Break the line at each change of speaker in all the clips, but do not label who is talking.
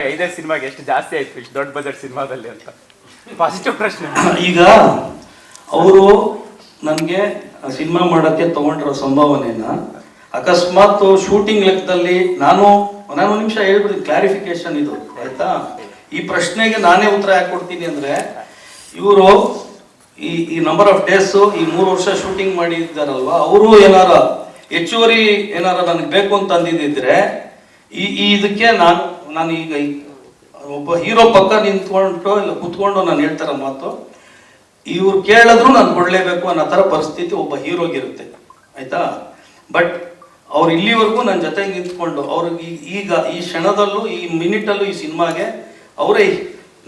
ಐದೇ ಸಿನಿಮಾಗೆ ಎಷ್ಟು ಜಾಸ್ತಿ ಆಯ್ತು ಇಷ್ಟು ದೊಡ್ಡ ಬಜೆಟ್ ಸಿನಿಮಾದಲ್ಲಿ ಅಂತ ಫಸ್ಟ್ ಪ್ರಶ್ನೆ.
ಈಗ ಅವರು ನನಗೆ ಸಿನಿಮಾ ಮಾಡೋಕ್ಕೆ ತಗೊಂಡಿರೋ ಸಂಭಾವನೆನ ಅಕಸ್ಮಾತ್ ಶೂಟಿಂಗ್ ಲೆಕ್ಕದಲ್ಲಿ ನಾನು ಒಂದು ನಿಮಿಷ ಹೇಳ್ಬಿಡ್ತೀನಿ, ಕ್ಲಾರಿಫಿಕೇಶನ್ ಇದು ಆಯ್ತಾ. ಈ ಪ್ರಶ್ನೆಗೆ ನಾನೇ ಉತ್ತರ ಯಾಕೆ ಕೊಡ್ತೀನಿ ಅಂದರೆ, ಇವರು ಈ ನಂಬರ್ ಆಫ್ ಡೇಸ್ ಈ 3 ವರ್ಷ ಶೂಟಿಂಗ್ ಮಾಡಿದ್ದಾರಲ್ವ, ಅವರು ಏನಾರ ಹೆಚ್ಚುವರಿ ಏನಾರ ನನಗೆ ಬೇಕು ಅಂತ ಅಂದಿದ್ದಿದ್ರೆ ಇದಕ್ಕೆ ನಾನು ಈಗ ಒಬ್ಬ ಹೀರೋ ಪಕ್ಕ ನಿಂತ್ಕೊಂಡು ಇಲ್ಲ ಕುತ್ಕೊಂಡು ನಾನು ಹೇಳ್ತಾರ ಮಾತು, ಇವ್ರು ಕೇಳಿದ್ರು ನಾನು ಕೊಡಲೇಬೇಕು ಅನ್ನೋ ಥರ ಪರಿಸ್ಥಿತಿ ಒಬ್ಬ ಹೀರೋಗಿರುತ್ತೆ ಆಯ್ತಾ. ಬಟ್ ಅವ್ರು ಇಲ್ಲಿವರೆಗೂ ನನ್ನ ಜೊತೆಗೆ ನಿಂತ್ಕೊಂಡು ಅವ್ರಿಗೆ ಈಗ ಈ ಕ್ಷಣದಲ್ಲೂ ಈ ಮಿನಿಟಲ್ಲೂ ಈ ಸಿನಿಮಾಗೆ ಅವರೇ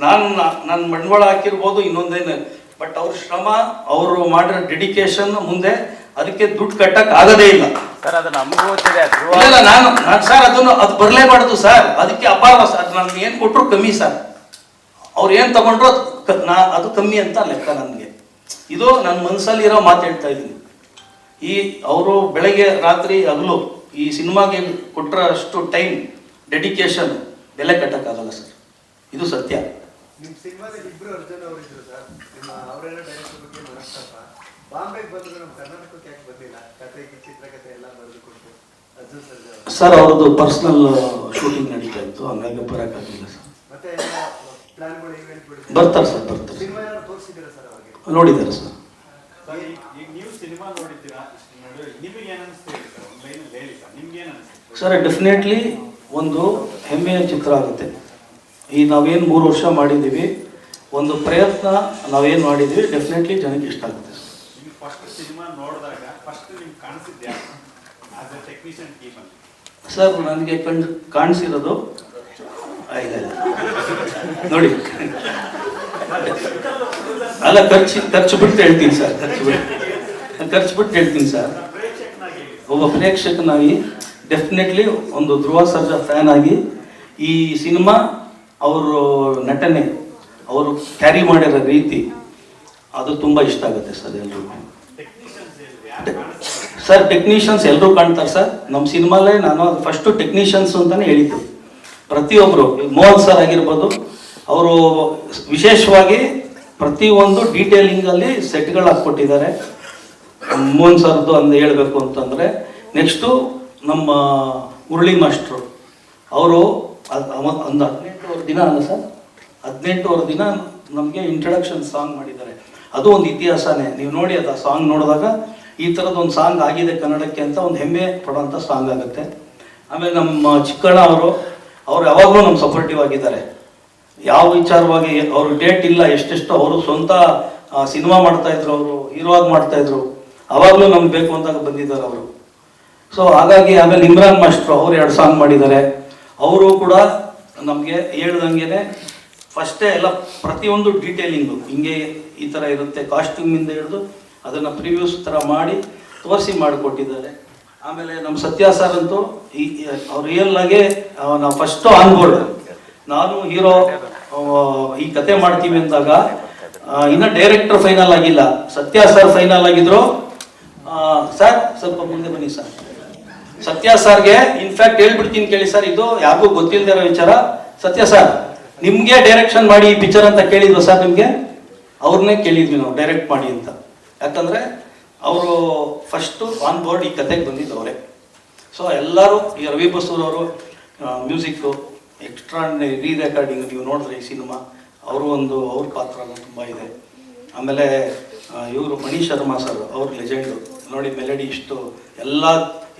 ನಾನು ಬಂಡವಾಳ ಹಾಕಿರ್ಬೋದು ಇನ್ನೊಂದೇನು, ಬಟ್ ಅವ್ರ ಶ್ರಮ ಅವರು ಮಾಡಿರೋ ಡೆಡಿಕೇಶನ್ ಮುಂದೆ ಅದಕ್ಕೆ ದುಡ್ಡು ಕಟ್ಟಕ್ ಆಗದೇ ಇಲ್ಲ
ಸರ್. ಅದು ನಮಗೂ ಗೊತ್ತಿದೆ.
ನಾನು ಸರ್ ಅದು ಬರಲೇಬಾರ್ದು ಸರ್, ಅದಕ್ಕೆ ಅಪಾರ ಸರ್. ನನ್ಗೆ ಏನು ಕೊಟ್ಟರು ಕಮ್ಮಿ ಸರ್, ಅವ್ರು ಏನು ತಗೊಂಡ್ರು ಅದು ಕಮ್ಮಿ ಅಂತ ಲೆಕ್ಕ ನನಗೆ. ಇದು ನನ್ನ ಮನಸ್ಸಲ್ಲಿ ಇರೋ ಮಾತು ಹೇಳ್ತಾ ಇದ್ದೀನಿ. ಈ ಅವರು ಬೆಳಗ್ಗೆ ರಾತ್ರಿ ಹಗಲು ಈ ಸಿನಿಮಾಗೆ ಕೊಟ್ಟರಷ್ಟು ಟೈಮ್ ಡೆಡಿಕೇಶನ್ ಬೆಲೆ ಕಟ್ಟಕ್ಕಾಗಲ್ಲ ಸರ್, ಇದು ಸತ್ಯ.
ನಿಮ್ಮ ಸಿನಿಮಾದಲ್ಲಿ ಇಬ್ಬರು ಅರ್ಜುನ್ ಅವರಿದ್ರು ಸರ್, ಅವರೆಲ್ಲ ಡೈರೆಕ್ಟರ್ ಬಗ್ಗೆ ಮನಸ್ತಾಪ. ಬಾಂಬೆಗೆ ಬಂದ್ರೆ ನಮ್ಮ ಕರ್ನಾಟಕಕ್ಕೆ ಯಾಕೆ ಬಂದಿಲ್ಲ? ಕತೆ ಚಿತ್ರಕಥೆ ಎಲ್ಲ ಬರೆದು ಕೊಟ್ಟು ಅರ್ಜುನ್
ಸರ್ ಅವ್ರದ್ದು ಪರ್ಸನಲ್ ಶೂಟಿಂಗ್ ನಡೀತಾ ಇತ್ತು, ಹಂಗಾಗಿ ಬರೋಕ್ಕಾಗಲಿಲ್ಲ ಸರ್.
ಮತ್ತೆ ಪ್ಲಾನ್ಗಳು ಇವೆಂಟ್
ಬರ್ತಾರೆ ಸರ್, ಬರ್ತಾರೆ.
ಸಿನಿಮಾ ಯಾರು ತೋರಿಸಿದ್ದೀರಾ ಸರ್ ಅವ್ರಿಗೆ?
ನೋಡಿದ್ದಾರೆ ಸರ್.
ಈಗ ನೀವು ಸಿನಿಮಾ ನೋಡಿದ್ದೀರಾ, ನಿಮಗೆ ಏನು ಅನಿಸ್ತೀರಿ ಸರ್? ಒಂದು ಲೈನಲ್ಲಿ ಹೇಳಿ ಸರ್, ನಿಮ್ಗೆ ಏನು ಅನಿಸ್ತೀರಿ
ಸರ್? ಡೆಫಿನೆಟ್ಲಿ ಒಂದು ಹೆಮ್ಮೆಯ ಚಿತ್ರ ಆಗುತ್ತೆ. ಈ ನಾವೇನು 3 ವರ್ಷ ಮಾಡಿದ್ದೀವಿ, ಒಂದು ಪ್ರಯತ್ನ ನಾವೇನು ಮಾಡಿದ್ದೀವಿ, ಡೆಫಿನೆಟ್ಲಿ ಜನಕ್ಕೆ ಇಷ್ಟ ಆಗುತ್ತೆ ಸರ್.
ನಿಮ್ಗೆ ಫಸ್ಟ್ ಸಿನಿಮಾ ನೋಡಿದಾಗ ಫಸ್ಟ್ ನಿಮ್ಗೆ ಕಾಣಿಸಿದ್ದೆ ಆಸ್ ಎ ಟೆಕ್ನಿಷಿಯನ್ ಟೀಮಲ್ಲಿ?
ಸರ್ ನನಗೆ ಕಾಣಿಸಿರೋದು ನೋಡಿ, ಅಲ್ಲ ಖರ್ಚು ಬಿಟ್ಟು ಹೇಳ್ತೀನಿ ಸರ್, ಖರ್ಚು ಬಿಟ್ಟು ಹೇಳ್ತೀನಿ ಸರ್. ಒಬ್ಬ ಪ್ರೇಕ್ಷಕನಾಗಿ ಡೆಫಿನೆಟ್ಲಿ ಒಂದು ಧ್ರುವ ಸರ್ಜಾ ಫ್ಯಾನ್ ಆಗಿ ಈ ಸಿನಿಮಾ ಅವರು ನಟನೆ, ಅವರು ಕ್ಯಾರಿ ಮಾಡಿರೋ ರೀತಿ ಅದು ತುಂಬ ಇಷ್ಟ ಆಗುತ್ತೆ ಸರ್ ಎಲ್ರಿಗೂ. ಸರ್ ಟೆಕ್ನಿಷಿಯನ್ಸ್ ಎಲ್ಲರೂ ಕಾಣ್ತಾರೆ ಸರ್ ನಮ್ಮ ಸಿನಿಮಾಲೇ. ನಾನು ಅದು ಫಸ್ಟು ಟೆಕ್ನಿಷಿಯನ್ಸ್ ಅಂತಲೇ ಹೇಳಿದ್ದು. ಪ್ರತಿಯೊಬ್ಬರು, ಮೋಹನ್ ಸರ್ ಆಗಿರ್ಬೋದು, ಅವರು ವಿಶೇಷವಾಗಿ ಪ್ರತಿಯೊಂದು ಡೀಟೇಲಿಂಗಲ್ಲಿ ಸೆಟ್ಗಳು ಹಾಕ್ಕೊಟ್ಟಿದ್ದಾರೆ. ಮೋಹನ್ ಸರ್ದು ಅಂದು ಹೇಳಬೇಕು ಅಂತಂದರೆ, ನೆಕ್ಸ್ಟು ನಮ್ಮ ಮುರಳಿ ಮಾಸ್ಟ್ರು ಅವರು ಒಂದು 18 ದಿನ ಅಲ್ಲ ಸರ್, 18 ದಿನ ನಮಗೆ ಇಂಟ್ರಡಕ್ಷನ್ ಸಾಂಗ್ ಮಾಡಿದ್ದಾರೆ. ಅದು ಒಂದು ಇತಿಹಾಸನೇ. ನೀವು ನೋಡಿ ಅದು ಆ ಸಾಂಗ್ ನೋಡಿದಾಗ ಈ ಥರದ್ದು ಒಂದು ಸಾಂಗ್ ಆಗಿದೆ ಕನ್ನಡಕ್ಕೆ ಅಂತ ಒಂದು ಹೆಮ್ಮೆ ಪಡೋಂಥ ಸಾಂಗ್ ಆಗುತ್ತೆ. ಆಮೇಲೆ ನಮ್ಮ ಚಿಕ್ಕಣ್ಣ ಅವರು ಯಾವಾಗಲೂ ನಮ್ಮ ಸಪೋರ್ಟಿವ್ ಆಗಿದ್ದಾರೆ. ಯಾವ ವಿಚಾರವಾಗಿ ಅವ್ರ ಡೇಟ್ ಇಲ್ಲ, ಎಷ್ಟೆಷ್ಟು ಅವರು ಸ್ವಂತ ಸಿನಿಮಾ ಮಾಡ್ತಾಯಿದ್ರು, ಅವರು ಹೀರೋ ಆಗಿ ಮಾಡ್ತಾಯಿದ್ರು, ಆವಾಗಲೂ ನಮ್ಗೆ ಬೇಕು ಅಂದಾಗ ಬಂದಿದ್ದಾರೆ ಅವರು. ಸೊ ಹಾಗಾಗಿ ಆಮೇಲೆ ಇಮ್ರಾನ್ ಮಾಸ್ಟ್ರು ಅವರು 2 ಸಾಂಗ್ ಮಾಡಿದ್ದಾರೆ. ಅವರು ಕೂಡ ನಮಗೆ ಹೇಳ್ದಂಗೆ ಫಸ್ಟೇ ಎಲ್ಲ ಪ್ರತಿಯೊಂದು ಡೀಟೇಲಿಂಗು ಹಿಂಗೆ ಈ ಥರ ಇರುತ್ತೆ, ಕಾಸ್ಟ್ಯೂಮಿಂದ ಹಿಡಿದು ಅದನ್ನು ಪ್ರಿವ್ಯೂಸ್ ಥರ ಮಾಡಿ ತೋರಿಸಿ ಮಾಡಿಕೊಟ್ಟಿದ್ದಾರೆ. ಆಮೇಲೆ ನಮ್ಮ ಸತ್ಯ ಸರ್ ಅಂತೂ ಅವ್ರು ರಿಯಲ್ ಆಗಿ ನಾವು ಫಸ್ಟು ಆನ್ ಬೋರ್ಡ್, ನಾನು ಹೀರೋ ಈ ಕತೆ ಮಾಡ್ತೀವಿ ಅಂದಾಗ ಇನ್ನು ಡೈರೆಕ್ಟರ್ ಫೈನಲ್ ಆಗಿಲ್ಲ, ಸತ್ಯ ಸರ್ ಫೈನಲ್ ಆಗಿದ್ರು. ಸರ್ ಸ್ವಲ್ಪ ಮುಂದೆ ಬನ್ನಿ ಸರ್. ಸತ್ಯ ಸರ್ಗೆ ಇನ್ಫ್ಯಾಕ್ಟ್ ಹೇಳ್ಬಿಡ್ತೀನಿ ಕೇಳಿ ಸರ್, ಇದು ಯಾರಿಗೂ ಗೊತ್ತಿಲ್ಲದೆ ಇರೋ ವಿಚಾರ. ಸತ್ಯ ಸರ್ ನಿಮಗೆ ಡೈರೆಕ್ಷನ್ ಮಾಡಿ ಈ ಪಿಕ್ಚರ್ ಅಂತ ಕೇಳಿದ್ವು ಸರ್, ನಿಮಗೆ ಅವ್ರನ್ನೇ ಕೇಳಿದ್ವಿ ನಾವು ಡೈರೆಕ್ಟ್ ಮಾಡಿ ಅಂತ. ಯಾಕಂದರೆ ಅವರು ಫಸ್ಟು ಆನ್ ಬೋರ್ಡ್ ಈ ಕತೆಗೆ ಬಂದಿದ್ದು ಅವರೇ. ಸೊ ಎಲ್ಲರೂ ಈ ರವಿ ಬಸೂರವರು ಮ್ಯೂಸಿಕ್ಕು ಎಕ್ಸ್ಟ್ರಾರ್ಡಿನರಿ ರೀ ರೆಕಾರ್ಡಿಂಗ್ ನೀವು ನೋಡಿದ್ರೆ ಈ ಸಿನಿಮಾ ಅವ್ರ ಪಾತ್ರ ತುಂಬ ಇದೆ. ಆಮೇಲೆ ಇವರು ಮಣಿ ಶರ್ಮಾ ಸರ್ ಅವ್ರ ಲೆಜೆಂಡು ನೋಡಿ, ಮೆಲಡಿ ಇಷ್ಟು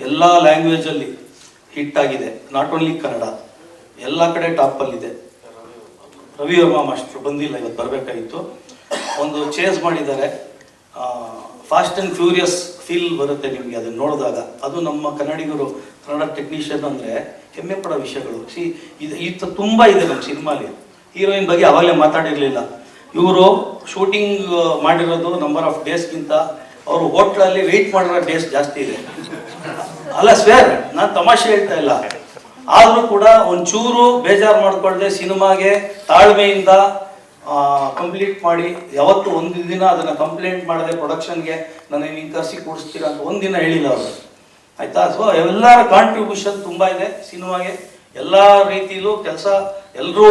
ಎಲ್ಲ ಲ್ಯಾಂಗ್ವೇಜಲ್ಲಿ ಹಿಟ್ ಆಗಿದೆ, ನಾಟ್ ಓನ್ಲಿ ಕನ್ನಡ, ಎಲ್ಲ ಕಡೆ ಟಾಪಲ್ಲಿದೆ. ರವಿ ವರ್ಮಾ ಮಾಸ್ಟ್ರು ಬಂದಿಲ್ಲ, ಇವತ್ತು ಬರಬೇಕಾಗಿತ್ತು. ಒಂದು ಚೇಸ್ ಮಾಡಿದ್ದಾರೆ, ಫಾಸ್ಟ್ ಆ್ಯಂಡ್ ಫ್ಯೂರಿಯಸ್ ಫೀಲ್ ಬರುತ್ತೆ ನಿಮಗೆ ಅದನ್ನು ನೋಡಿದಾಗ. ಅದು ನಮ್ಮ ಕನ್ನಡಿಗರು, ಕನ್ನಡ ಟೆಕ್ನಿಷಿಯನ್ ಅಂದರೆ ಹೆಮ್ಮೆ ಪಡೋ ವಿಷಯಗಳು. ಇದು ತುಂಬ ಇದೆ ನಮ್ಮ ಸಿನಿಮಾಲಿ. ಹೀರೋಯಿನ್ ಬಗ್ಗೆ ಆವಾಗಲೇ ಮಾತಾಡಿರಲಿಲ್ಲ. ಇವರು ಶೂಟಿಂಗ್ ಮಾಡಿರೋದು ನಂಬರ್ ಆಫ್ ಡೇಸ್ಗಿಂತ ಅವರು ಹೋಟ್ಲಲ್ಲಿ ವೆಯ್ಟ್ ಮಾಡಿರೋ ಡೇಸ್ ಜಾಸ್ತಿ ಇದೆ. ಅಲ್ಲ ಸ್ವೇರ್, ನಾನು ತಮಾಷೆ ಹೇಳ್ತಾ ಇಲ್ಲ. ಆದರೂ ಕೂಡ ಒಂಚೂರು ಬೇಜಾರು ಮಾಡ್ಕೊಳ್ದೆ ಸಿನಿಮಾಗೆ ತಾಳ್ಮೆಯಿಂದ ಕಂಪ್ಲೀಟ್ ಮಾಡಿ, ಯಾವತ್ತು ಒಂದು ದಿನ ಅದನ್ನು ಕಂಪ್ಲೇಂಟ್ ಮಾಡದೆ ಪ್ರೊಡಕ್ಷನ್ಗೆ ನನಗೆ ನೀವು ಕರೆಸಿ ಕೂಡಿಸ್ತೀರಾ ಅಂತ ಒಂದಿನ ಹೇಳಿಲ್ಲ ಅವರು, ಆಯಿತಾ. ಸೊ ಎಲ್ಲರ ಕಾಂಟ್ರಿಬ್ಯೂಷನ್ ತುಂಬ ಇದೆ ಸಿನಿಮಾಗೆ. ಎಲ್ಲ ರೀತಿಲೂ ಕೆಲಸ ಎಲ್ಲರೂ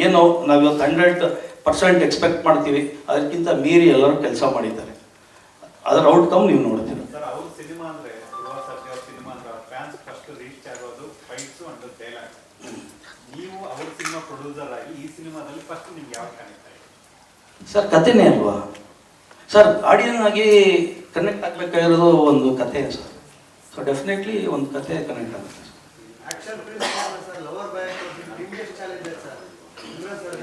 ಏನು ನಾವಿವತ್ತು 100% ಎಕ್ಸ್ಪೆಕ್ಟ್ ಮಾಡ್ತೀವಿ, ಅದಕ್ಕಿಂತ ಮೀರಿ ಎಲ್ಲರೂ ಕೆಲಸ ಮಾಡಿದ್ದಾರೆ. ಅದರ ಔಟ್ಕಮ್ ನೀವು ನೋಡ್ತೀರ.
ಸರ್ ಅವ್ರ ಸಿನಿಮಾ ಅಂದ್ರೆ ಯುವ ಸರ್ಜಿ ಅವ್ರ ಸಿನಿಮಾ ಅಂದ್ರೆ ಅವ್ರ ಫ್ಯಾನ್ಸ್ ಫಸ್ಟ್ ರೀಚ್ ಆಗೋದು ಫೈಟ್ಸ್ ಅಂಡ್ ಡೈಲಾಗ್. ನೀವು ಅವ್ರ ಸಿನಿಮಾ ಪ್ರೊಡ್ಯೂಸರ್ ಆಗಿ ಈ ಸಿನಿಮಾದಲ್ಲಿ ಫಸ್ಟ್ ನಿಮ್ಗೆ ಯಾವ ಕನೆಕ್ಟ್ ಆಗಿದೆ
ಸರ್? ಕಥೆನೇ ಅಲ್ವಾ ಸರ್? ಆಡಿಯನ್ ಆಗಿ ಕನೆಕ್ಟ್ ಆಗಬೇಕಾಗಿರೋದು ಒಂದು ಕಥೆ ಸರ್. ಸೊ ಡೆಫಿನೆಟ್ಲಿ ಒಂದು ಕಥೆ ಕನೆಕ್ಟ್ ಆಗುತ್ತೆ.
Action film sir, lover boy ನಿಮ್ಗೆ ಎಷ್ಟು ಚಾಲೆಂಜ್ ಸರ್? ಇಮ್ರಾನ್ ಸರ್